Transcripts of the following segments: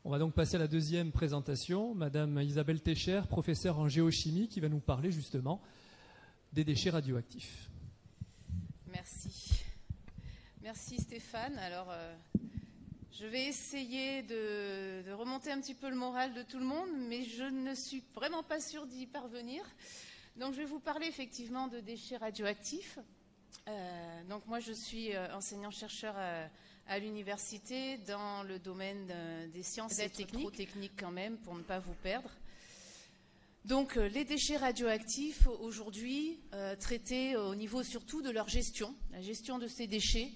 On va donc passer à la deuxième présentation. Madame Isabelle Técher, professeure en géochimie, qui va nous parler justement des déchets radioactifs. Merci. Merci Stéphane. Alors, je vais essayer de remonter un petit peu le moral de tout le monde, mais je ne suis vraiment pas sûre d'y parvenir. Donc, je vais vous parler effectivement de déchets radioactifs. Donc, moi, je suis enseignant-chercheur à l'université dans le domaine des sciences et techniques. Trop technique quand même pour ne pas vous perdre. Donc les déchets radioactifs aujourd'hui traités au niveau surtout de leur gestion, la gestion de ces déchets,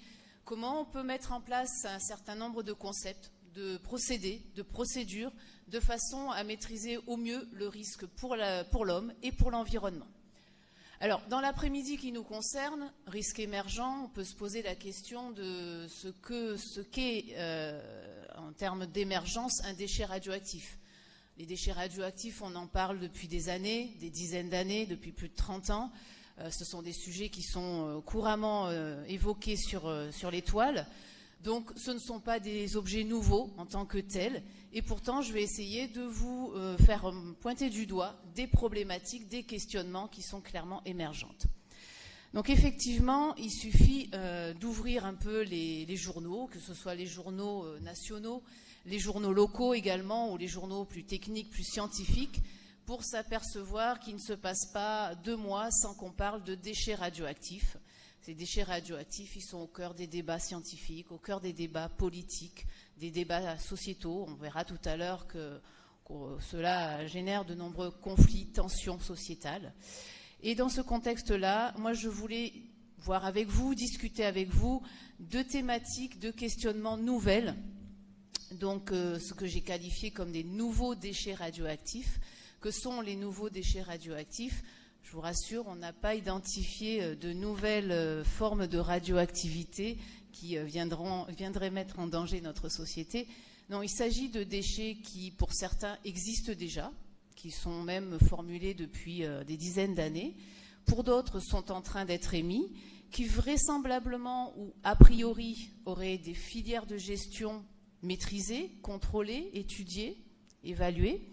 comment on peut mettre en place un certain nombre de concepts, de procédés, de procédures, de façon à maîtriser au mieux le risque pour l'homme et pour l'environnement. Alors, dans l'après-midi qui nous concerne, risque émergent, on peut se poser la question de ce qu'est, en termes d'émergence, un déchet radioactif. Les déchets radioactifs, on en parle depuis des années, des dizaines d'années, depuis plus de 30 ans. Ce sont des sujets qui sont couramment évoqués sur les toiles. Donc, ce ne sont pas des objets nouveaux en tant que tels. Et pourtant, je vais essayer de vous faire pointer du doigt des problématiques, des questionnements qui sont clairement émergentes. Donc, effectivement, il suffit d'ouvrir un peu les journaux, que ce soit les journaux nationaux, les journaux locaux également, ou les journaux plus techniques, plus scientifiques, pour s'apercevoir qu'il ne se passe pas 2 mois sans qu'on parle de déchets radioactifs. Ces déchets radioactifs, ils sont au cœur des débats scientifiques, au cœur des débats politiques, des débats sociétaux. On verra tout à l'heure que cela génère de nombreux conflits, tensions sociétales. Et dans ce contexte-là, moi je voulais voir avec vous, discuter avec vous de thématiques, de questionnements nouvelles, donc ce que j'ai qualifié comme des nouveaux déchets radioactifs. Que sont les nouveaux déchets radioactifs ? Je vous rassure, on n'a pas identifié de nouvelles formes de radioactivité qui viendraient mettre en danger notre société. Non, il s'agit de déchets qui, pour certains, existent déjà, qui sont même formulés depuis des dizaines d'années. Pour d'autres, sont en train d'être émis, qui vraisemblablement ou a priori auraient des filières de gestion maîtrisées, contrôlées, étudiées, évaluées,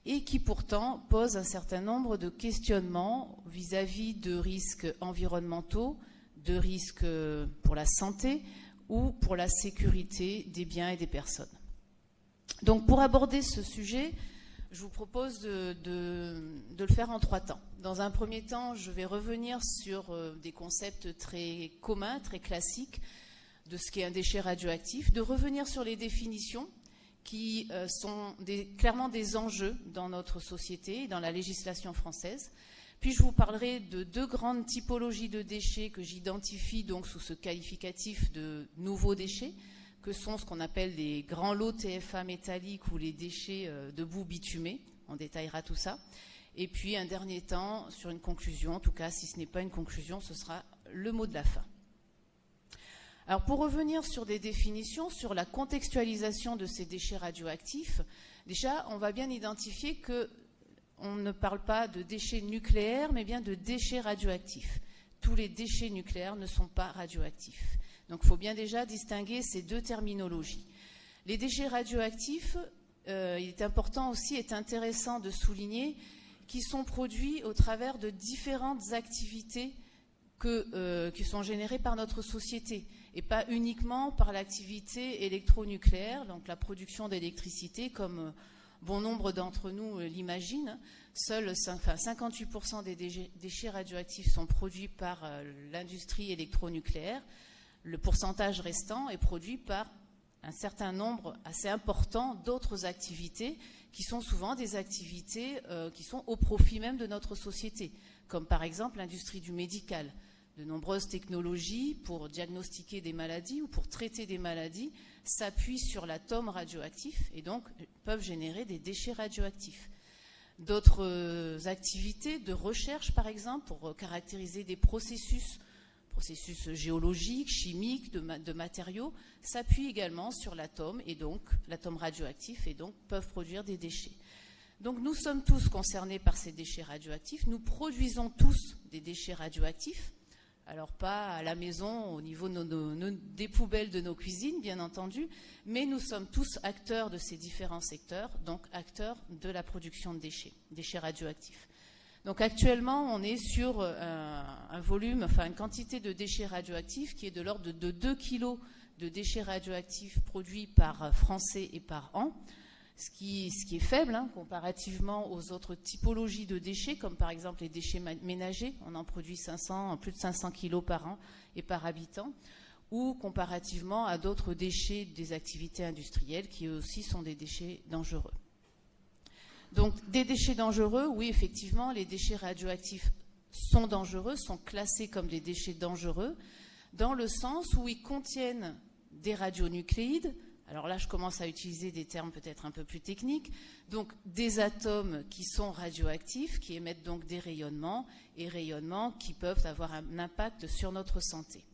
et qui pourtant posent un certain nombre de questionnements vis-à-vis de risques environnementaux, de risques pour la santé ou pour la sécurité des biens et des personnes. Donc pour aborder ce sujet, je vous propose de le faire en 3 temps. Dans un premier temps, je vais revenir sur des concepts très communs, très classiques de ce qu'est un déchet radioactif, de revenir sur les définitions qui sont clairement des enjeux dans notre société et dans la législation française. Puis je vous parlerai de 2 grandes typologies de déchets que j'identifie donc sous ce qualificatif de nouveaux déchets, que sont ce qu'on appelle les grands lots TFA métalliques ou les déchets de boue bitumée. On détaillera tout ça. Et puis un dernier temps sur une conclusion, en tout cas si ce n'est pas une conclusion, ce sera le mot de la fin. Alors pour revenir sur des définitions, sur la contextualisation de ces déchets radioactifs, déjà on va bien identifier qu'on ne parle pas de déchets nucléaires, mais bien de déchets radioactifs. Tous les déchets nucléaires ne sont pas radioactifs. Donc il faut bien déjà distinguer ces 2 terminologies. Les déchets radioactifs, il est important aussi, est intéressant de souligner qu'ils sont produits au travers de différentes activités qui sont générées par notre société et pas uniquement par l'activité électronucléaire, donc la production d'électricité comme bon nombre d'entre nous l'imaginent. Seuls 58% des déchets radioactifs sont produits par l'industrie électronucléaire. Le pourcentage restant est produit par un certain nombre assez important d'autres activités qui sont souvent des activités qui sont au profit même de notre société, comme par exemple l'industrie du médical. De nombreuses technologies pour diagnostiquer des maladies ou pour traiter des maladies s'appuient sur l'atome radioactif et donc peuvent générer des déchets radioactifs. D'autres activités de recherche, par exemple, pour caractériser des processus géologiques, chimiques, de matériaux, s'appuient également sur l'atome et donc l'atome radioactif et donc peuvent produire des déchets. Donc nous sommes tous concernés par ces déchets radioactifs, nous produisons tous des déchets radioactifs. Alors pas à la maison, au niveau des poubelles de nos cuisines, bien entendu, mais nous sommes tous acteurs de ces différents secteurs, donc acteurs de la production de déchets radioactifs. Donc actuellement, on est sur un volume, enfin une quantité de déchets radioactifs qui est de l'ordre de 2 kg de déchets radioactifs produits par Français et par an, ce qui est faible comparativement aux autres typologies de déchets, comme par exemple les déchets ménagers. On en produit plus de 500 kg par an et par habitant, ou comparativement à d'autres déchets des activités industrielles qui eux aussi sont des déchets dangereux. Donc des déchets dangereux, oui, effectivement, les déchets radioactifs sont dangereux, sont classés comme des déchets dangereux, dans le sens où ils contiennent des radionucléides. Alors là, je commence à utiliser des termes peut-être un peu plus techniques. Donc des atomes qui sont radioactifs, qui émettent donc des rayonnements, et rayonnements qui peuvent avoir un impact sur notre santé.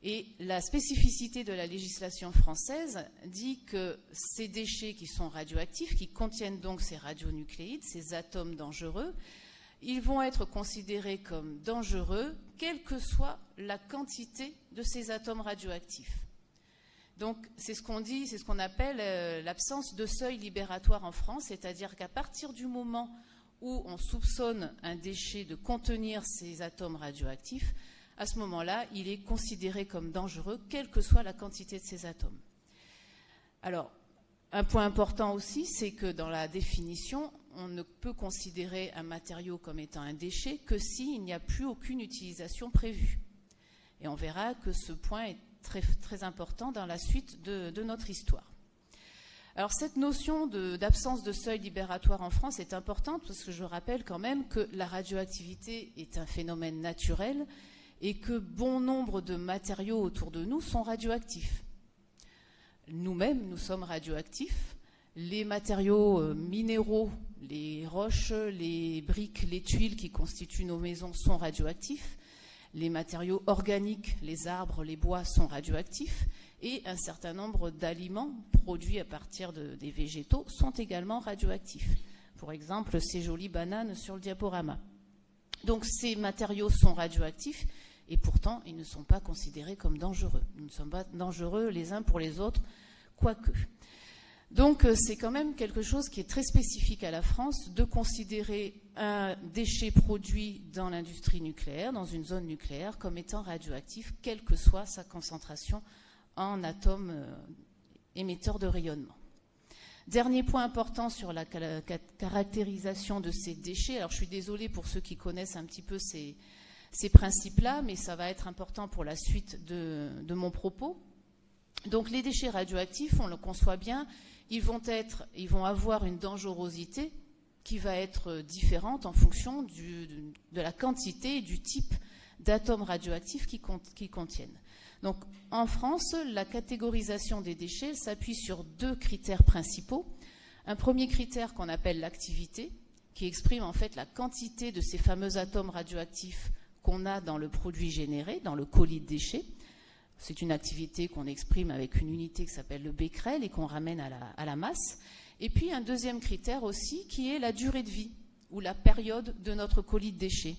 Et la spécificité de la législation française dit que ces déchets qui sont radioactifs, qui contiennent donc ces radionucléides, ces atomes dangereux, ils vont être considérés comme dangereux, quelle que soit la quantité de ces atomes radioactifs. Donc c'est ce qu'on dit, c'est ce qu'on appelle l'absence de seuil libératoire en France, c'est-à-dire qu'à partir du moment où on soupçonne un déchet de contenir ces atomes radioactifs, à ce moment-là, il est considéré comme dangereux, quelle que soit la quantité de ces atomes. Alors, un point important aussi, c'est que dans la définition, on ne peut considérer un matériau comme étant un déchet que s'il n'y a plus aucune utilisation prévue. Et on verra que ce point est très, très important dans la suite de notre histoire. Alors cette notion d'absence de seuil libératoire en France est importante parce que je rappelle quand même que la radioactivité est un phénomène naturel et que bon nombre de matériaux autour de nous sont radioactifs. Nous-mêmes, nous sommes radioactifs. Les matériaux minéraux, les roches, les briques, les tuiles qui constituent nos maisons sont radioactifs. Les matériaux organiques, les arbres, les bois sont radioactifs. Et un certain nombre d'aliments produits à partir des végétaux sont également radioactifs. Pour exemple, ces jolies bananes sur le diaporama. Donc ces matériaux sont radioactifs et pourtant ils ne sont pas considérés comme dangereux. Nous ne sommes pas dangereux les uns pour les autres, quoique. Donc c'est quand même quelque chose qui est très spécifique à la France de considérer un déchet produit dans l'industrie nucléaire, dans une zone nucléaire, comme étant radioactif, quelle que soit sa concentration en atomes émetteurs de rayonnement. Dernier point important sur la caractérisation de ces déchets. Alors je suis désolée pour ceux qui connaissent un petit peu ces principes-là, mais ça va être important pour la suite de mon propos. Donc les déchets radioactifs, on le conçoit bien, ils vont avoir une dangerosité qui va être différente en fonction de la quantité et du type d'atomes radioactifs qu'ils contiennent. Donc en France, la catégorisation des déchets s'appuie sur 2 critères principaux. Un premier critère qu'on appelle l'activité, qui exprime en fait la quantité de ces fameux atomes radioactifs qu'on a dans le produit généré, dans le colis de déchets. C'est une activité qu'on exprime avec une unité qui s'appelle le becquerel et qu'on ramène à la masse. Et puis un deuxième critère aussi qui est la durée de vie ou la période de notre colis de déchets.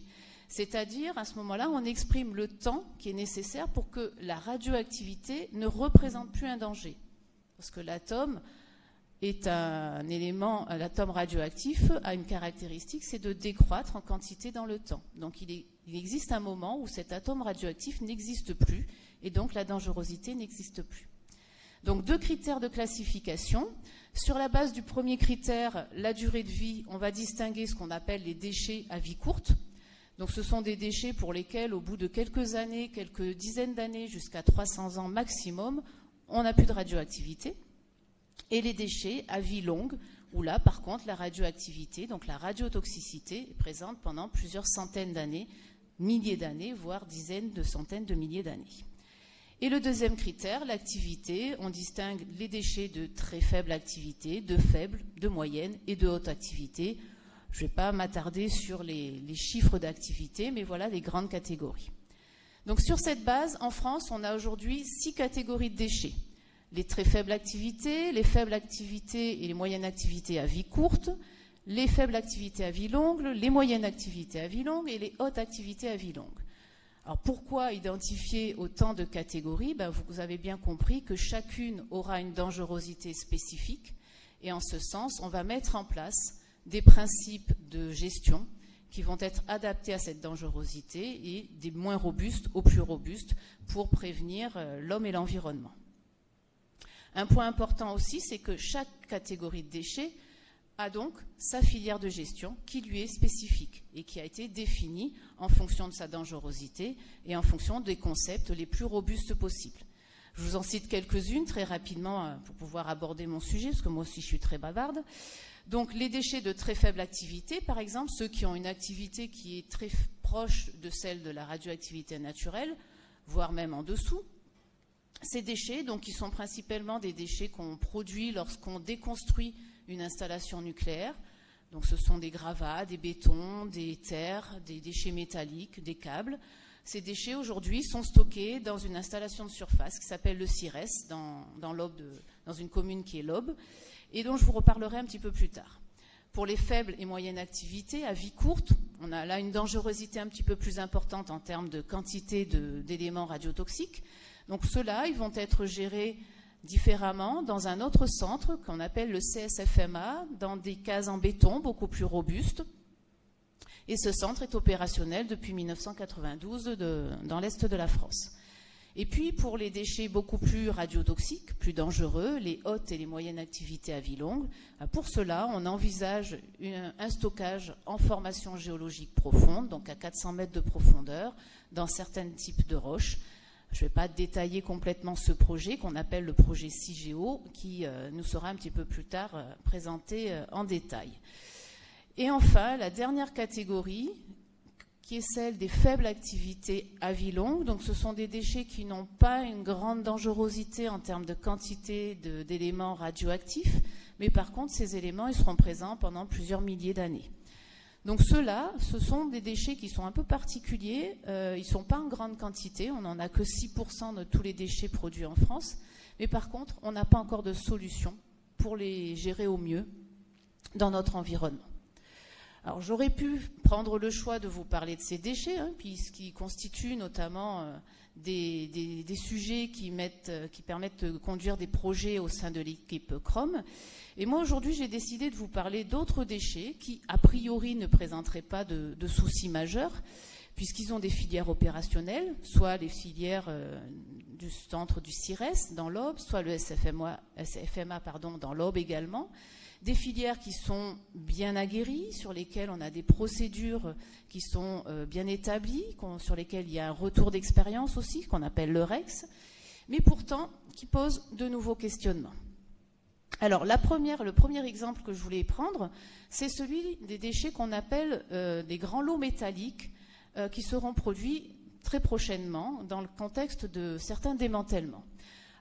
C'est-à-dire, à ce moment-là, on exprime le temps qui est nécessaire pour que la radioactivité ne représente plus un danger. Parce que l'atome est un élément, l'atome radioactif a une caractéristique, c'est de décroître en quantité dans le temps. Donc il existe un moment où cet atome radioactif n'existe plus et donc la dangerosité n'existe plus. Donc 2 critères de classification. Sur la base du premier critère, la durée de vie, on va distinguer ce qu'on appelle les déchets à vie courte. Donc ce sont des déchets pour lesquels, au bout de quelques années, quelques dizaines d'années, jusqu'à 300 ans maximum, on n'a plus de radioactivité. Et les déchets à vie longue, où là, par contre, la radioactivité, donc la radiotoxicité, est présente pendant plusieurs centaines d'années, milliers d'années, voire dizaines de centaines de milliers d'années. Et le deuxième critère, l'activité, on distingue les déchets de très faible activité, de faible, de moyenne et de haute activité. Je ne vais pas m'attarder sur les chiffres d'activité, mais voilà les grandes catégories. Donc sur cette base, en France, on a aujourd'hui 6 catégories de déchets. Les très faibles activités, les faibles activités et les moyennes activités à vie courte, les faibles activités à vie longue, les moyennes activités à vie longue et les hautes activités à vie longue. Alors pourquoi identifier autant de catégories? Vous avez bien compris que chacune aura une dangerosité spécifique, et en ce sens, on va mettre en place des principes de gestion qui vont être adaptés à cette dangerosité et des moins robustes aux plus robustes pour prévenir l'homme et l'environnement. Un point important aussi, c'est que chaque catégorie de déchets a donc sa filière de gestion qui lui est spécifique et qui a été définie en fonction de sa dangerosité et en fonction des concepts les plus robustes possibles. Je vous en cite quelques-unes très rapidement pour pouvoir aborder mon sujet, parce que moi aussi je suis très bavarde. Donc les déchets de très faible activité, par exemple, ceux qui ont une activité qui est très proche de celle de la radioactivité naturelle, voire même en dessous. Ces déchets, donc, qui sont principalement des déchets qu'on produit lorsqu'on déconstruit une installation nucléaire. Donc ce sont des gravats, des bétons, des terres, des déchets métalliques, des câbles. Ces déchets aujourd'hui sont stockés dans une installation de surface qui s'appelle le CIRES, dans une commune qui est l'Aube, et dont je vous reparlerai un petit peu plus tard. Pour les faibles et moyennes activités à vie courte, on a là une dangerosité un petit peu plus importante en termes de quantité d'éléments radiotoxiques. Donc ceux-là, ils vont être gérés différemment dans un autre centre qu'on appelle le CSFMA, dans des cases en béton beaucoup plus robustes. Et ce centre est opérationnel depuis 1992 dans l'Est de la France. Et puis, pour les déchets beaucoup plus radiotoxiques, plus dangereux, les hautes et les moyennes activités à vie longue, pour cela, on envisage un stockage en formation géologique profonde, donc à 400 mètres de profondeur, dans certains types de roches. Je ne vais pas détailler complètement ce projet qu'on appelle le projet CIGEO, qui nous sera un petit peu plus tard présenté en détail. Et enfin, la dernière catégorie, qui est celle des faibles activités à vie longue. Donc ce sont des déchets qui n'ont pas une grande dangerosité en termes de quantité d'éléments radioactifs, mais par contre, ces éléments ils seront présents pendant plusieurs milliers d'années. Donc ceux-là, ce sont des déchets qui sont un peu particuliers, ils ne sont pas en grande quantité, on n'en a que 6% de tous les déchets produits en France, mais par contre, on n'a pas encore de solution pour les gérer au mieux dans notre environnement. Alors j'aurais pu prendre le choix de vous parler de ces déchets, puisqu'ils constituent notamment des sujets qui permettent de conduire des projets au sein de l'équipe Chrome. Et moi aujourd'hui j'ai décidé de vous parler d'autres déchets qui a priori ne présenteraient pas de soucis majeurs, puisqu'ils ont des filières opérationnelles, soit les filières du centre du CIRES dans l'Aube, soit le SFMA dans l'Aube également. Des filières qui sont bien aguerries, sur lesquelles on a des procédures qui sont bien établies, sur lesquelles il y a un retour d'expérience aussi, qu'on appelle le REX, mais pourtant qui posent de nouveaux questionnements. Alors le premier exemple que je voulais prendre, c'est celui des déchets qu'on appelle des grands lots métalliques qui seront produits très prochainement dans le contexte de certains démantèlements.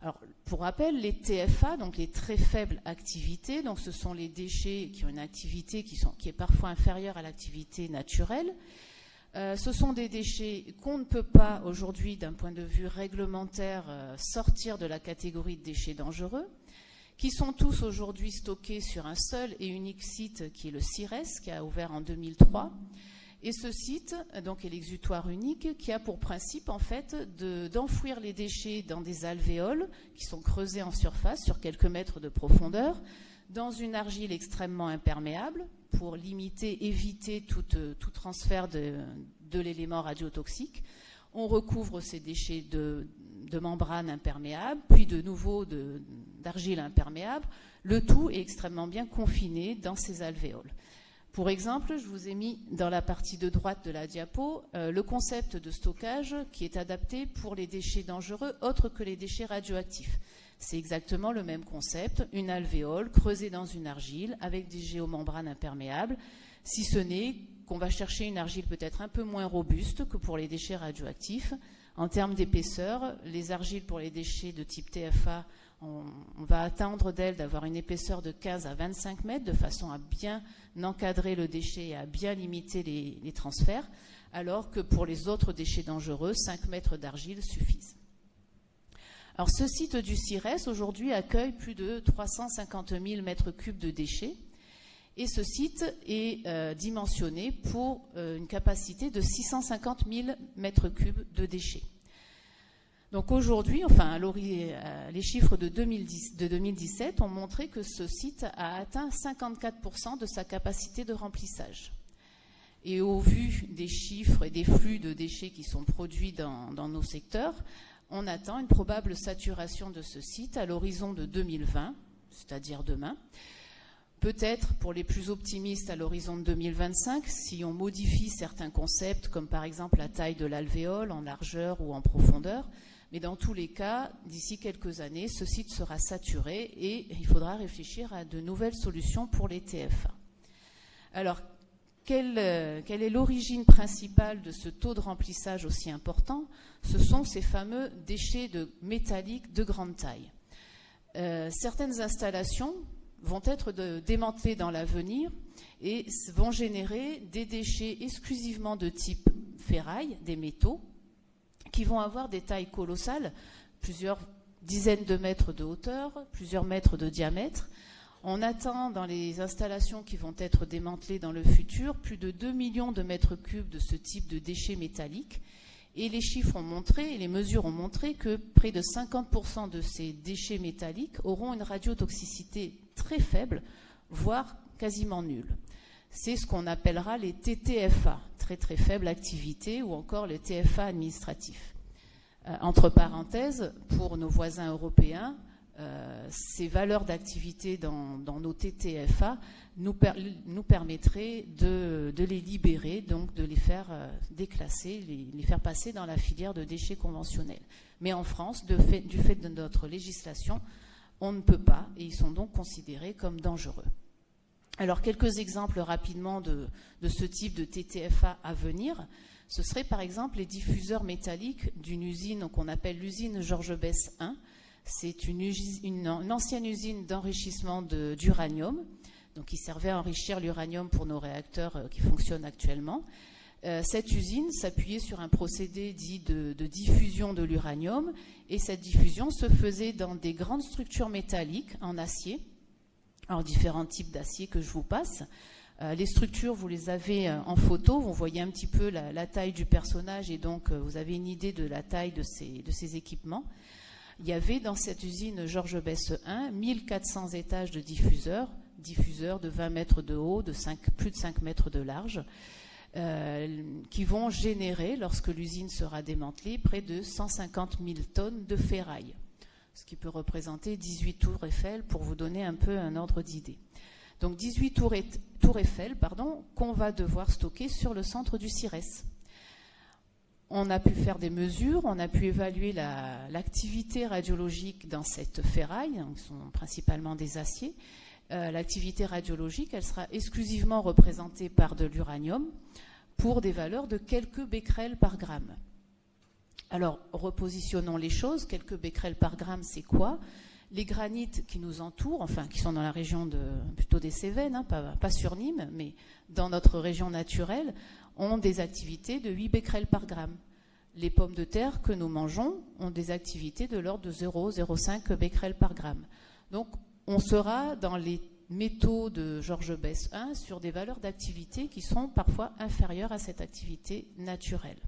Alors, pour rappel, les TFA, donc les très faibles activités, donc ce sont les déchets qui ont une activité qui est parfois inférieure à l'activité naturelle. Ce sont des déchets qu'on ne peut pas aujourd'hui, d'un point de vue réglementaire, sortir de la catégorie de déchets dangereux, qui sont tous aujourd'hui stockés sur un seul et unique site qui est le CIRES, qui a ouvert en 2003. Et ce site, donc, est l'exutoire unique qui a pour principe, en fait, d'enfouir les déchets dans des alvéoles qui sont creusés en surface sur quelques mètres de profondeur, dans une argile extrêmement imperméable pour éviter tout transfert de l'élément radiotoxique. On recouvre ces déchets de membranes imperméables, puis de nouveau d'argile imperméable. Le tout est extrêmement bien confiné dans ces alvéoles. Pour exemple, je vous ai mis dans la partie de droite de la diapo le concept de stockage qui est adapté pour les déchets dangereux autres que les déchets radioactifs. C'est exactement le même concept, une alvéole creusée dans une argile avec des géomembranes imperméables, si ce n'est qu'on va chercher une argile peut-être un peu moins robuste que pour les déchets radioactifs. En termes d'épaisseur, les argiles pour les déchets de type TFA, on va attendre d'elles d'avoir une épaisseur de 15 à 25 mètres de façon à bien encadrer le déchet et à bien limiter les transferts, alors que pour les autres déchets dangereux, 5 mètres d'argile suffisent. Alors ce site du CIRES aujourd'hui accueille plus de 350 000 mètres cubes de déchets Et ce site est dimensionné pour une capacité de 650 000 mètres cubes de déchets. Donc aujourd'hui, enfin, les chiffres de 2017 ont montré que ce site a atteint 54% de sa capacité de remplissage. Et au vu des chiffres et des flux de déchets qui sont produits dans nos secteurs, on attend une probable saturation de ce site à l'horizon de 2020, c'est-à-dire demain. Peut-être, pour les plus optimistes, à l'horizon de 2025, si on modifie certains concepts, comme par exemple la taille de l'alvéole en largeur ou en profondeur. Mais dans tous les cas, d'ici quelques années, ce site sera saturé et il faudra réfléchir à de nouvelles solutions pour les TFA. Alors, quelle est l'origine principale de ce taux de remplissage aussi important? Ce sont ces fameux déchets métalliques de grande taille. Certaines installations vont être démantelées dans l'avenir et vont générer des déchets exclusivement de type ferraille, des métaux, qui vont avoir des tailles colossales, plusieurs dizaines de mètres de hauteur, plusieurs mètres de diamètre. On attend dans les installations qui vont être démantelées dans le futur plus de 2 millions de mètres cubes de ce type de déchets métalliques. Et les chiffres ont montré, et les mesures ont montré que près de 50% de ces déchets métalliques auront une radiotoxicité très faible, voire quasiment nulle. C'est ce qu'on appellera les TTFA, très très faible activité, ou encore les TFA administratifs. Entre parenthèses, pour nos voisins européens, ces valeurs d'activité dans nos TTFA nous permettraient de les libérer, donc de les faire déclasser, les faire passer dans la filière de déchets conventionnels. Mais en France, du fait de notre législation, on ne peut pas, et ils sont donc considérés comme dangereux. Alors, quelques exemples rapidement de ce type de TTFA à venir. Ce serait par exemple les diffuseurs métalliques d'une usine qu'on appelle l'usine Georges Besse 1. C'est une ancienne usine d'enrichissement d'uranium, donc qui servait à enrichir l'uranium pour nos réacteurs qui fonctionnent actuellement. Cette usine s'appuyait sur un procédé dit de diffusion de l'uranium, et cette diffusion se faisait dans des grandes structures métalliques en acier. Alors, différents types d'acier que je vous passe. Les structures, vous les avez en photo. Vous voyez un petit peu la taille du personnage et donc vous avez une idée de la taille de ces équipements. Il y avait dans cette usine Georges Besse 1 1400 étages de diffuseurs de 20 mètres de haut, plus de 5 mètres de large, qui vont générer, lorsque l'usine sera démantelée, près de 150 000 tonnes de ferraille, ce qui peut représenter 18 tours Eiffel, pour vous donner un peu un ordre d'idée. Donc 18 tours Eiffel, qu'on va devoir stocker sur le centre du CIRES. On a pu faire des mesures, on a pu évaluer l'activité radiologique dans cette ferraille, donc ce sont principalement des aciers. L'activité radiologique, elle sera exclusivement représentée par de l'uranium pour des valeurs de quelques becquerels par gramme. Alors, repositionnons les choses. Quelques becquerels par gramme, c'est quoi? Les granites qui nous entourent, enfin qui sont dans la région plutôt des Cévennes, pas sur Nîmes, mais dans notre région naturelle, ont des activités de 8 becquerels par gramme. Les pommes de terre que nous mangeons ont des activités de l'ordre de 0,05 becquerels par gramme. Donc, on sera dans les métaux de Georges Besse 1 sur des valeurs d'activité qui sont parfois inférieures à cette activité naturelle.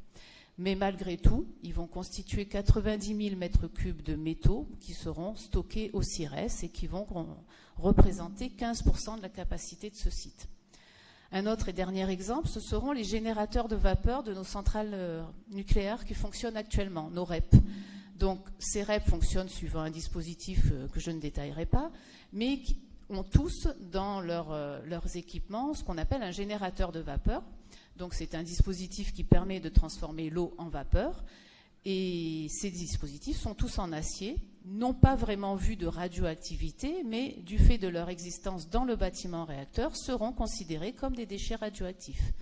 Mais malgré tout, ils vont constituer 90 000 mètres cubes de métaux qui seront stockés au CIRES et qui vont représenter 15% de la capacité de ce site. Un autre et dernier exemple, ce seront les générateurs de vapeur de nos centrales nucléaires qui fonctionnent actuellement, nos REP. Donc ces REP fonctionnent suivant un dispositif que je ne détaillerai pas, mais qui ont tous dans leurs équipements ce qu'on appelle un générateur de vapeur. Donc c'est un dispositif qui permet de transformer l'eau en vapeur, et ces dispositifs sont tous en acier, n'ont pas vraiment vu de radioactivité, mais du fait de leur existence dans le bâtiment réacteur, seront considérés comme des déchets radioactifs.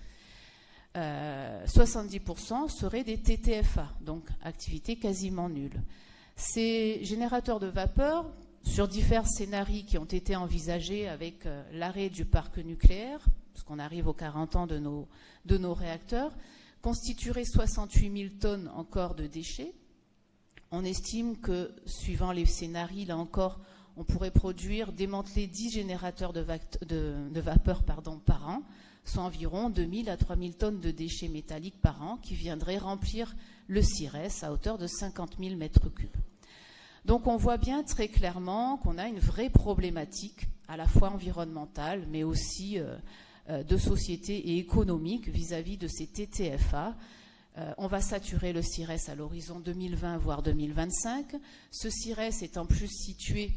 70% seraient des TTFA, donc activité quasiment nulle. Ces générateurs de vapeur, sur divers scénarios qui ont été envisagés avec l'arrêt du parc nucléaire, parce qu'on arrive aux 40 ans de nos réacteurs, constitueraient 68 000 tonnes encore de déchets. On estime que, suivant les scénarios, là encore, on pourrait démanteler 10 générateurs de vapeur par an, soit environ 2000 à 3000 tonnes de déchets métalliques par an qui viendraient remplir le CIRES à hauteur de 50 000 mètres cubes. Donc on voit bien très clairement qu'on a une vraie problématique à la fois environnementale mais aussi de société et économique vis-à-vis de ces TTFA. On va saturer le CIRES à l'horizon 2020 voire 2025. Ce CIRES est en plus situé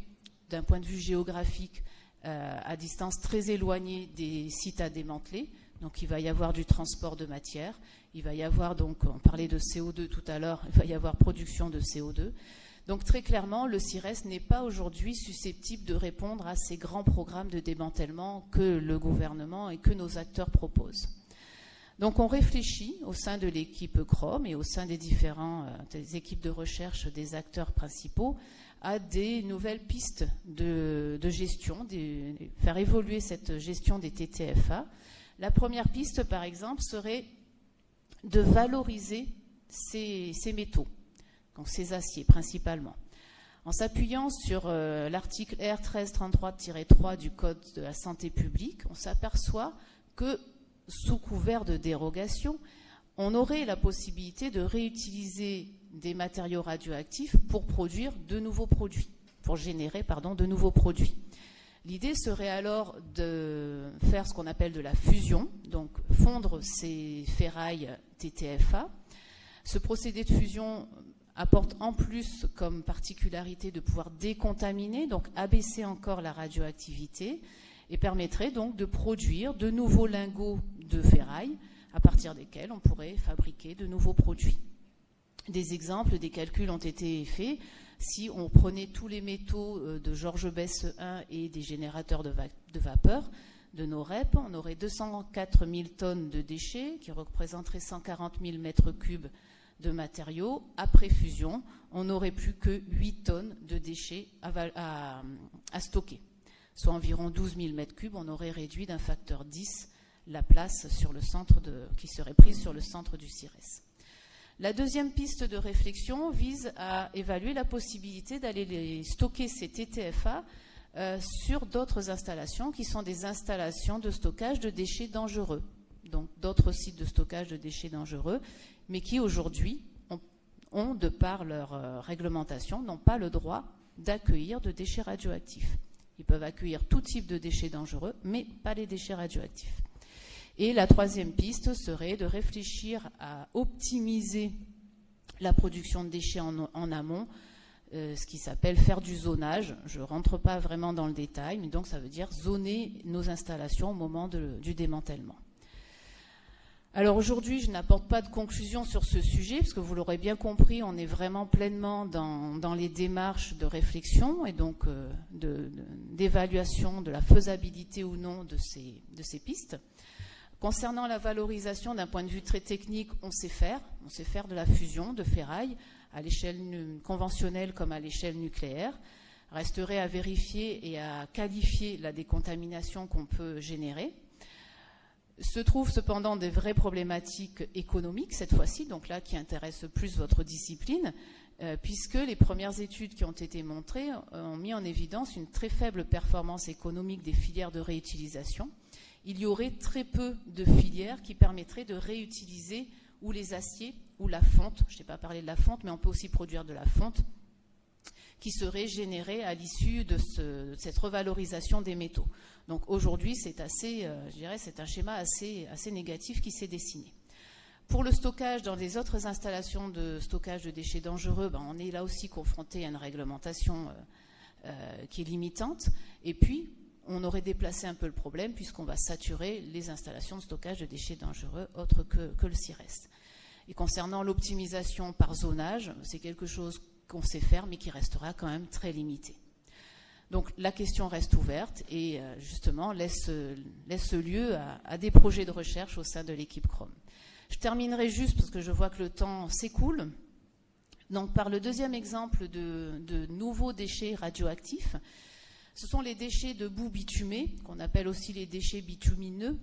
d'un point de vue géographique à distance très éloignée des sites à démanteler. Donc il va y avoir du transport de matière, il va y avoir donc, on parlait de CO2 tout à l'heure, il va y avoir production de CO2. Donc très clairement, le CIRES n'est pas aujourd'hui susceptible de répondre à ces grands programmes de démantèlement que le gouvernement et que nos acteurs proposent. Donc on réfléchit au sein de l'équipe CROM et au sein des des équipes de recherche des acteurs principaux à des nouvelles pistes de gestion, faire évoluer cette gestion des TTFA. La première piste, par exemple, serait de valoriser ces métaux, donc ces aciers principalement. En s'appuyant sur l'article R 1333-3 du Code de la santé publique, on s'aperçoit que, sous couvert de dérogation, on aurait la possibilité de réutiliser des matériaux radioactifs pour produire de nouveaux produits, pour générer, de nouveaux produits. L'idée serait alors de faire ce qu'on appelle de la fusion, donc fondre ces ferrailles TTFA. Ce procédé de fusion apporte en plus comme particularité de pouvoir décontaminer, donc abaisser encore la radioactivité, et permettrait donc de produire de nouveaux lingots de ferraille à partir desquels on pourrait fabriquer de nouveaux produits. Des exemples, des calculs ont été faits. Si on prenait tous les métaux de Georges Besse 1 et des générateurs de vapeur de nos REP, on aurait 204 000 tonnes de déchets qui représenteraient 140 000 mètres cubes de matériaux. Après fusion, on n'aurait plus que 8 tonnes de déchets à stocker, soit environ 12 000 mètres cubes. On aurait réduit d'un facteur 10 la place qui serait prise sur le centre du CIRES. La deuxième piste de réflexion vise à évaluer la possibilité d'aller stocker ces TTFA sur d'autres installations qui sont des installations de stockage de déchets dangereux, donc d'autres sites de stockage de déchets dangereux, mais qui aujourd'hui ont, de par leur réglementation, n'ont pas le droit d'accueillir de déchets radioactifs. Ils peuvent accueillir tout type de déchets dangereux, mais pas les déchets radioactifs. Et la troisième piste serait de réfléchir à optimiser la production de déchets en amont, ce qui s'appelle faire du zonage. Je ne rentre pas vraiment dans le détail, mais donc ça veut dire zoner nos installations au moment du démantèlement. Alors aujourd'hui, je n'apporte pas de conclusion sur ce sujet, parce que vous l'aurez bien compris, on est vraiment pleinement dans les démarches de réflexion et donc d'évaluation de la faisabilité ou non de ces pistes. Concernant la valorisation d'un point de vue très technique, on sait faire de la fusion de ferraille à l'échelle conventionnelle comme à l'échelle nucléaire. Resterait à vérifier et à qualifier la décontamination qu'on peut générer. Se trouvent cependant des vraies problématiques économiques cette fois-ci, donc là qui intéressent plus votre discipline, puisque les premières études qui ont été montrées ont mis en évidence une très faible performance économique des filières de réutilisation. Il y aurait très peu de filières qui permettraient de réutiliser ou les aciers ou la fonte. Je n'ai pas parlé de la fonte, mais on peut aussi produire de la fonte qui serait générée à l'issue de cette revalorisation des métaux. Donc aujourd'hui, c'est un schéma assez négatif qui s'est dessiné. Pour le stockage dans les autres installations de stockage de déchets dangereux, on est là aussi confronté à une réglementation qui est limitante. Et puis, on aurait déplacé un peu le problème puisqu'on va saturer les installations de stockage de déchets dangereux autres que le CIRES. Et concernant l'optimisation par zonage, c'est quelque chose qu'on sait faire mais qui restera quand même très limité. Donc la question reste ouverte et justement laisse lieu à des projets de recherche au sein de l'équipe CROM. Je terminerai juste parce que je vois que le temps s'écoule. Donc par le deuxième exemple de nouveaux déchets radioactifs. Ce sont les déchets de boue bitumée, qu'on appelle aussi les déchets bitumineux.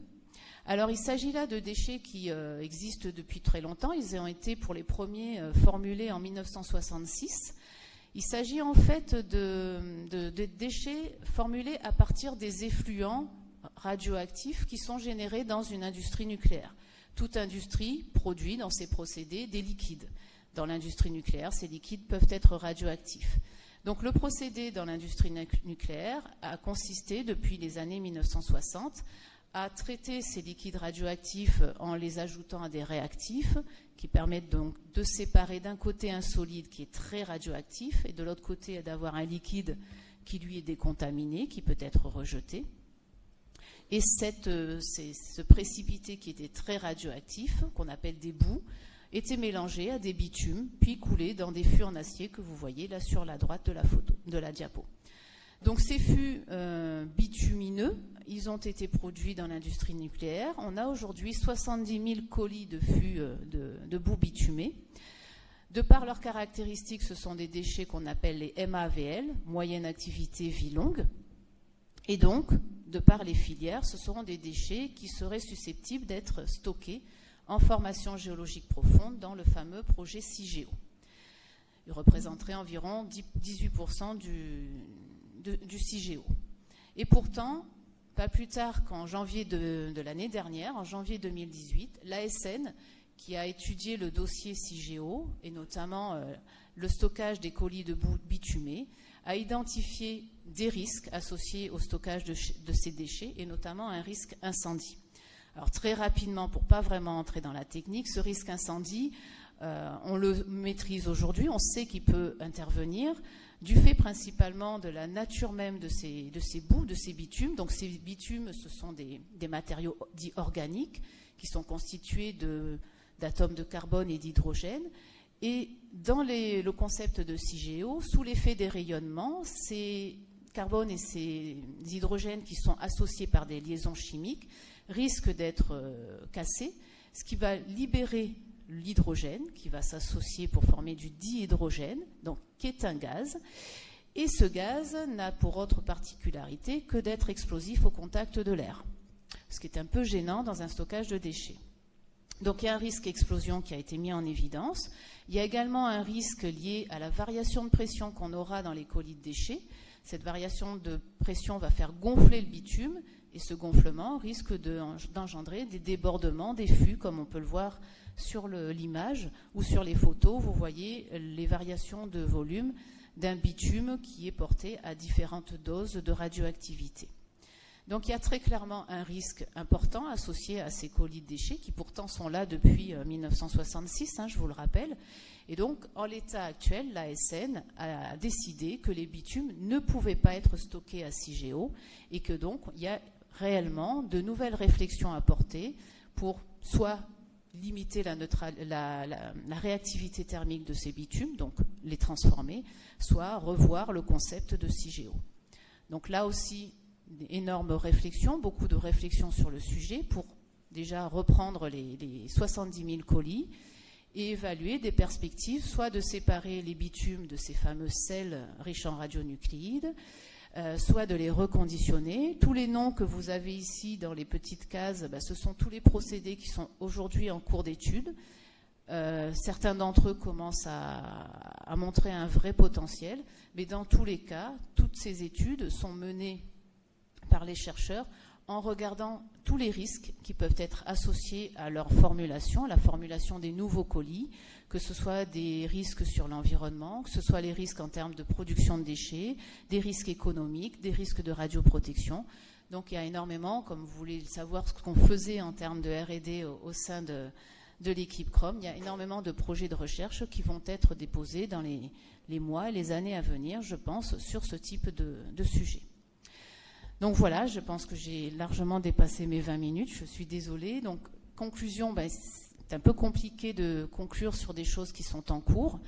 Alors il s'agit là de déchets qui existent depuis très longtemps. Ils ont été pour les premiers formulés en 1966. Il s'agit en fait de déchets formulés à partir des effluents radioactifs qui sont générés dans une industrie nucléaire. Toute industrie produit dans ses procédés des liquides. Dans l'industrie nucléaire, ces liquides peuvent être radioactifs. Donc le procédé dans l'industrie nucléaire a consisté depuis les années 1960 à traiter ces liquides radioactifs en les ajoutant à des réactifs qui permettent donc de séparer d'un côté un solide qui est très radioactif et de l'autre côté d'avoir un liquide qui lui est décontaminé, qui peut être rejeté. Et ce précipité qui était très radioactif, qu'on appelle des boues, était mélangé à des bitumes, puis coulé dans des fûts en acier que vous voyez là sur la droite de la photo, de la diapo. Donc ces fûts bitumineux, ils ont été produits dans l'industrie nucléaire. On a aujourd'hui 70 000 colis de fûts de boue bitumée. De par leurs caractéristiques, ce sont des déchets qu'on appelle les MAVL, moyenne activité vie longue. Et donc, de par les filières, ce seront des déchets qui seraient susceptibles d'être stockés en formation géologique profonde dans le fameux projet CIGEO. Il représenterait environ 18% du CIGEO. Et pourtant, pas plus tard qu'en janvier de l'année dernière, en janvier 2018, l'ASN, qui a étudié le dossier CIGEO, et notamment le stockage des colis de boue bitumée, a identifié des risques associés au stockage de ces déchets, et notamment un risque incendie. Alors très rapidement, pour ne pas vraiment entrer dans la technique, ce risque incendie, on le maîtrise aujourd'hui, on sait qu'il peut intervenir du fait principalement de la nature même de ces boues, de ces bitumes. Donc ces bitumes, ce sont des matériaux dits organiques qui sont constitués d'atomes de carbone et d'hydrogène. Et dans le concept de CIGEO, sous l'effet des rayonnements, ces carbones et ces hydrogènes qui sont associés par des liaisons chimiques risquent d'être cassés, ce qui va libérer l'hydrogène, qui va s'associer pour former du dihydrogène, donc qui est un gaz. Et ce gaz n'a pour autre particularité que d'être explosif au contact de l'air, ce qui est un peu gênant dans un stockage de déchets. Donc il y a un risque explosion qui a été mis en évidence. Il y a également un risque lié à la variation de pression qu'on aura dans les colis de déchets. Cette variation de pression va faire gonfler le bitume et ce gonflement risque d'engendrer des débordements des fûts, comme on peut le voir sur l'image ou sur les photos. Vous voyez les variations de volume d'un bitume qui est porté à différentes doses de radioactivité. Donc il y a très clairement un risque important associé à ces colis de déchets qui pourtant sont là depuis 1966, je vous le rappelle. Et donc en l'état actuel, l'ASN a décidé que les bitumes ne pouvaient pas être stockés à CIGEO et que donc il y a réellement de nouvelles réflexions à porter pour soit limiter la réactivité thermique de ces bitumes, donc les transformer, soit revoir le concept de CIGEO. Donc là aussi, énorme réflexion, beaucoup de réflexions sur le sujet pour déjà reprendre les 70 000 colis et évaluer des perspectives, soit de séparer les bitumes de ces fameux sels riches en radionucléides, soit de les reconditionner. Tous les noms que vous avez ici dans les petites cases, ce sont tous les procédés qui sont aujourd'hui en cours d'étude. Certains d'entre eux commencent à montrer un vrai potentiel, mais dans tous les cas, toutes ces études sont menées par les chercheurs en regardant tous les risques qui peuvent être associés à leur formulation, à la formulation des nouveaux colis, que ce soit des risques sur l'environnement, que ce soit les risques en termes de production de déchets, des risques économiques, des risques de radioprotection. Donc il y a énormément, comme vous voulez savoir ce qu'on faisait en termes de R&D au sein de l'équipe CROM, il y a énormément de projets de recherche qui vont être déposés dans les mois et les années à venir, je pense, sur ce type de sujet. Donc voilà, je pense que j'ai largement dépassé mes 20 minutes, je suis désolée. Donc conclusion, c'est un peu compliqué de conclure sur des choses qui sont en cours.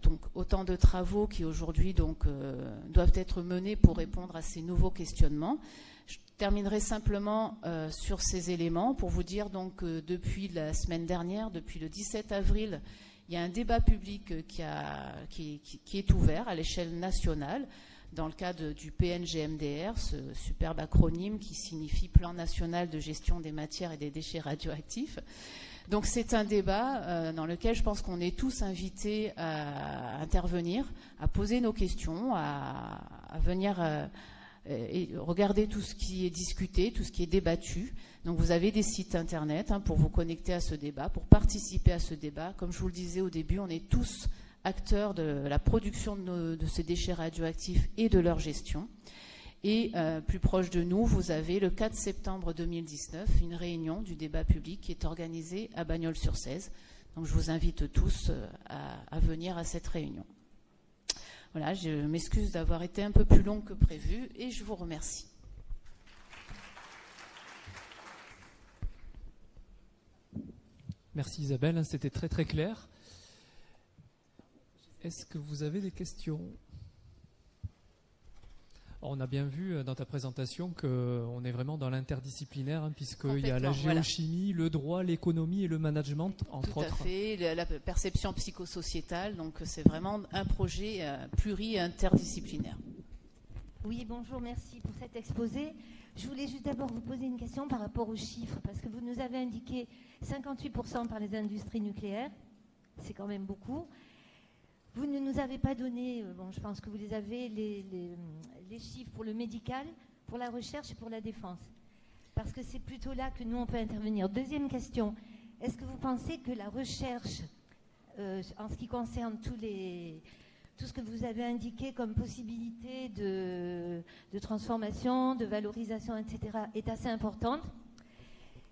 Donc autant de travaux qui aujourd'hui doivent être menés pour répondre à ces nouveaux questionnements. Je terminerai simplement sur ces éléments pour vous dire donc depuis la semaine dernière, depuis le 17 avril, il y a un débat public qui est ouvert à l'échelle nationale. dans le cadre du PNGMDR, ce superbe acronyme qui signifie Plan national de gestion des matières et des déchets radioactifs. Donc c'est un débat dans lequel je pense qu'on est tous invités à intervenir, à poser nos questions, à venir et regarder tout ce qui est discuté, tout ce qui est débattu. Donc vous avez des sites internet pour vous connecter à ce débat, pour participer à ce débat. Comme je vous le disais au début, on est tous acteurs de la production de ces déchets radioactifs et de leur gestion. Et plus proche de nous, vous avez le 4 septembre 2019, une réunion du débat public qui est organisée à Bagnols-sur-Cèze. Donc je vous invite tous à venir à cette réunion. Voilà, je m'excuse d'avoir été un peu plus longue que prévu et je vous remercie. Merci Isabelle, c'était très très clair. Est-ce que vous avez des questions ? On a bien vu dans ta présentation qu'on est vraiment dans l'interdisciplinaire, puisqu'il y a la géochimie, le droit, l'économie et le management, entre autres. Tout à fait, la perception psychosociétale, donc c'est vraiment un projet pluri-interdisciplinaire. Oui, bonjour, merci pour cet exposé. Je voulais juste d'abord vous poser une question par rapport aux chiffres, parce que vous nous avez indiqué 58% par les industries nucléaires, c'est quand même beaucoup. Vous ne nous avez pas donné, bon, je pense que vous les avez, les chiffres pour le médical, pour la recherche et pour la défense. Parce que c'est plutôt là que nous, on peut intervenir. Deuxième question, est-ce que vous pensez que la recherche, en ce qui concerne tout ce que vous avez indiqué comme possibilité de transformation, de valorisation, etc., est assez importante?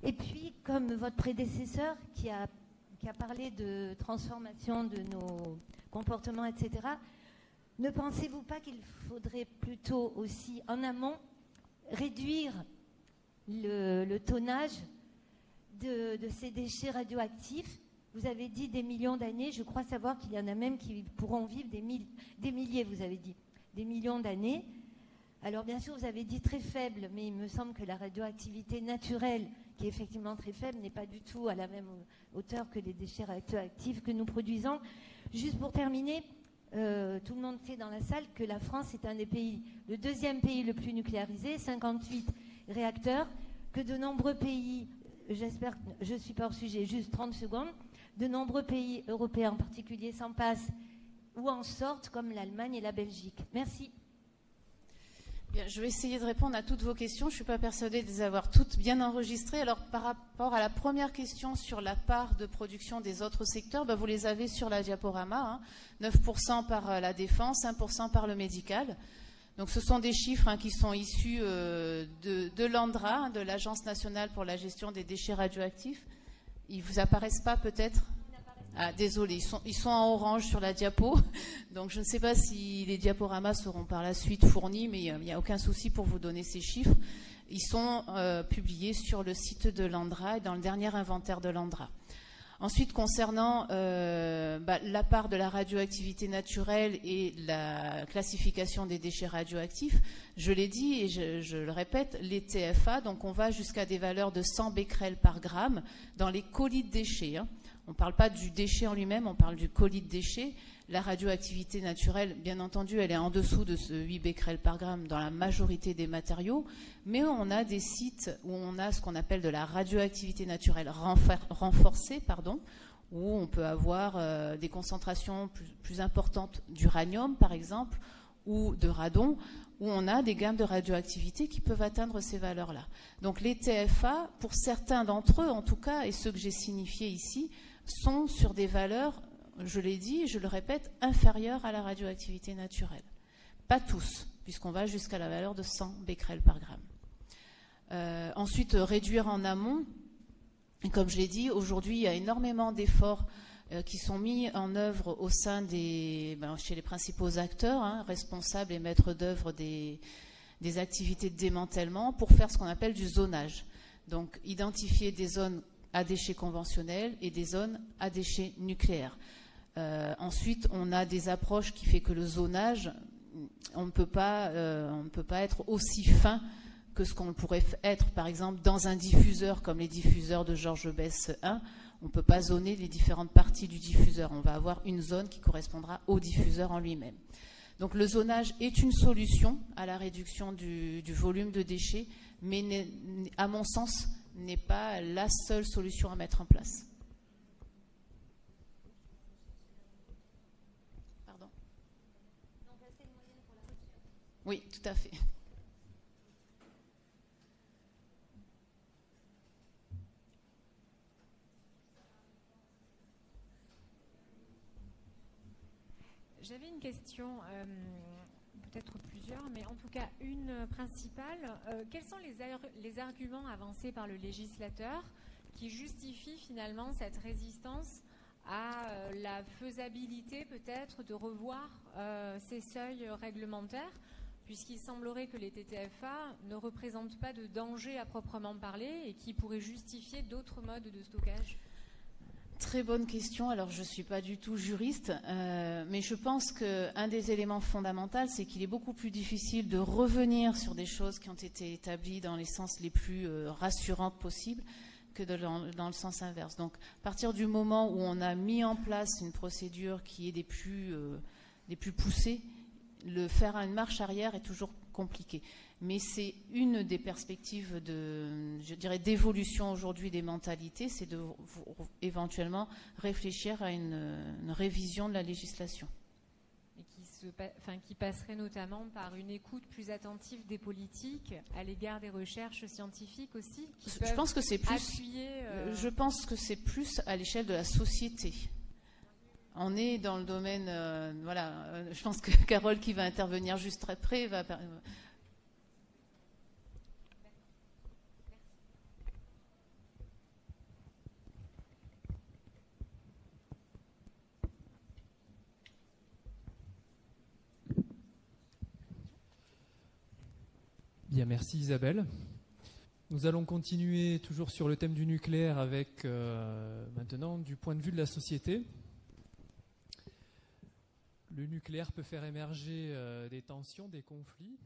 Et puis, comme votre prédécesseur qui a parlé de transformation de nos comportements, etc., ne pensez-vous pas qu'il faudrait plutôt aussi, en amont, réduire le tonnage de ces déchets radioactifs? Vous avez dit des millions d'années, je crois savoir qu'il y en a même qui pourront vivre des milliers, vous avez dit, des millions d'années. Alors bien sûr, vous avez dit très faible, mais il me semble que la radioactivité naturelle, qui est effectivement très faible, n'est pas du tout à la même hauteur que les déchets radioactifs que nous produisons. Juste pour terminer, tout le monde sait dans la salle que la France est un des pays, le deuxième pays le plus nucléarisé, 58 réacteurs, que de nombreux pays, j'espère que je ne suis pas hors sujet, juste 30 secondes, de nombreux pays européens en particulier s'en passent ou en sortent, comme l'Allemagne et la Belgique. Merci. Bien, je vais essayer de répondre à toutes vos questions. Je ne suis pas persuadée de les avoir toutes bien enregistrées. Alors, par rapport à la première question sur la part de production des autres secteurs, vous les avez sur la diaporama. 9% par la défense, 1% par le médical. Donc, ce sont des chiffres qui sont issus de l'ANDRA, de l'Agence nationale pour la gestion des déchets radioactifs. Ils ne vous apparaissent pas peut-être ? Ah, désolé, ils sont en orange sur la diapo, donc je ne sais pas si les diaporamas seront par la suite fournis, mais il n'y a aucun souci pour vous donner ces chiffres. Ils sont publiés sur le site de l'ANDRA et dans le dernier inventaire de l'ANDRA. Ensuite, concernant la part de la radioactivité naturelle et la classification des déchets radioactifs, je l'ai dit et je le répète, les TFA, donc on va jusqu'à des valeurs de 100 becquerels par gramme dans les colis de déchets. On ne parle pas du déchet en lui-même, on parle du colis de déchets. La radioactivité naturelle, bien entendu, elle est en dessous de ce 8 becquerels par gramme dans la majorité des matériaux, mais on a des sites où on a ce qu'on appelle de la radioactivité naturelle renforcée, où on peut avoir des concentrations plus importantes d'uranium, par exemple, ou de radon, où on a des gammes de radioactivité qui peuvent atteindre ces valeurs-là. Donc les TFA, pour certains d'entre eux, en tout cas, et ceux que j'ai signifiés ici, sont sur des valeurs, je l'ai dit et je le répète, inférieures à la radioactivité naturelle. Pas tous, puisqu'on va jusqu'à la valeur de 100 becquerels par gramme. Ensuite, réduire en amont. Et comme je l'ai dit, aujourd'hui, il y a énormément d'efforts qui sont mis en œuvre au sein chez les principaux acteurs, responsables et maîtres d'œuvre des activités de démantèlement, pour faire ce qu'on appelle du zonage. Donc, identifier des zones à déchets conventionnels et des zones à déchets nucléaires. Ensuite, on a des approches qui fait que le zonage, on ne peut pas être aussi fin que ce qu'on pourrait être, par exemple, dans un diffuseur comme les diffuseurs de Georges Besse 1. On ne peut pas zoner les différentes parties du diffuseur. On va avoir une zone qui correspondra au diffuseur en lui-même. Donc le zonage est une solution à la réduction du volume de déchets, mais à mon sens, n'est pas la seule solution à mettre en place. Pardon. Oui, tout à fait. J'avais une question, peut-être plusieurs, mais en tout cas une principale. Quels sont les arguments avancés par le législateur qui justifient finalement cette résistance à la faisabilité peut-être de revoir ces seuils réglementaires, puisqu'il semblerait que les TTFA ne représentent pas de danger à proprement parler et qui pourraient justifier d'autres modes de stockage? Très bonne question. Alors, je ne suis pas du tout juriste, mais je pense qu'un des éléments fondamentaux, c'est qu'il est beaucoup plus difficile de revenir sur des choses qui ont été établies dans les sens les plus rassurantes possibles que dans le sens inverse. Donc, à partir du moment où on a mis en place une procédure qui est des plus poussées, le faire à une marche arrière est toujours compliqué. Mais c'est une des perspectives d'évolution aujourd'hui des mentalités, c'est de éventuellement réfléchir à une révision de la législation. Et qui passerait notamment par une écoute plus attentive des politiques à l'égard des recherches scientifiques aussi. Je pense que c'est plus. Je pense que c'est plus à l'échelle de la société. On est dans le domaine, voilà. Je pense que Carole, qui va intervenir juste après, va. Bien, merci Isabelle. Nous allons continuer toujours sur le thème du nucléaire avec maintenant du point de vue de la société. Le nucléaire peut faire émerger des tensions, des conflits.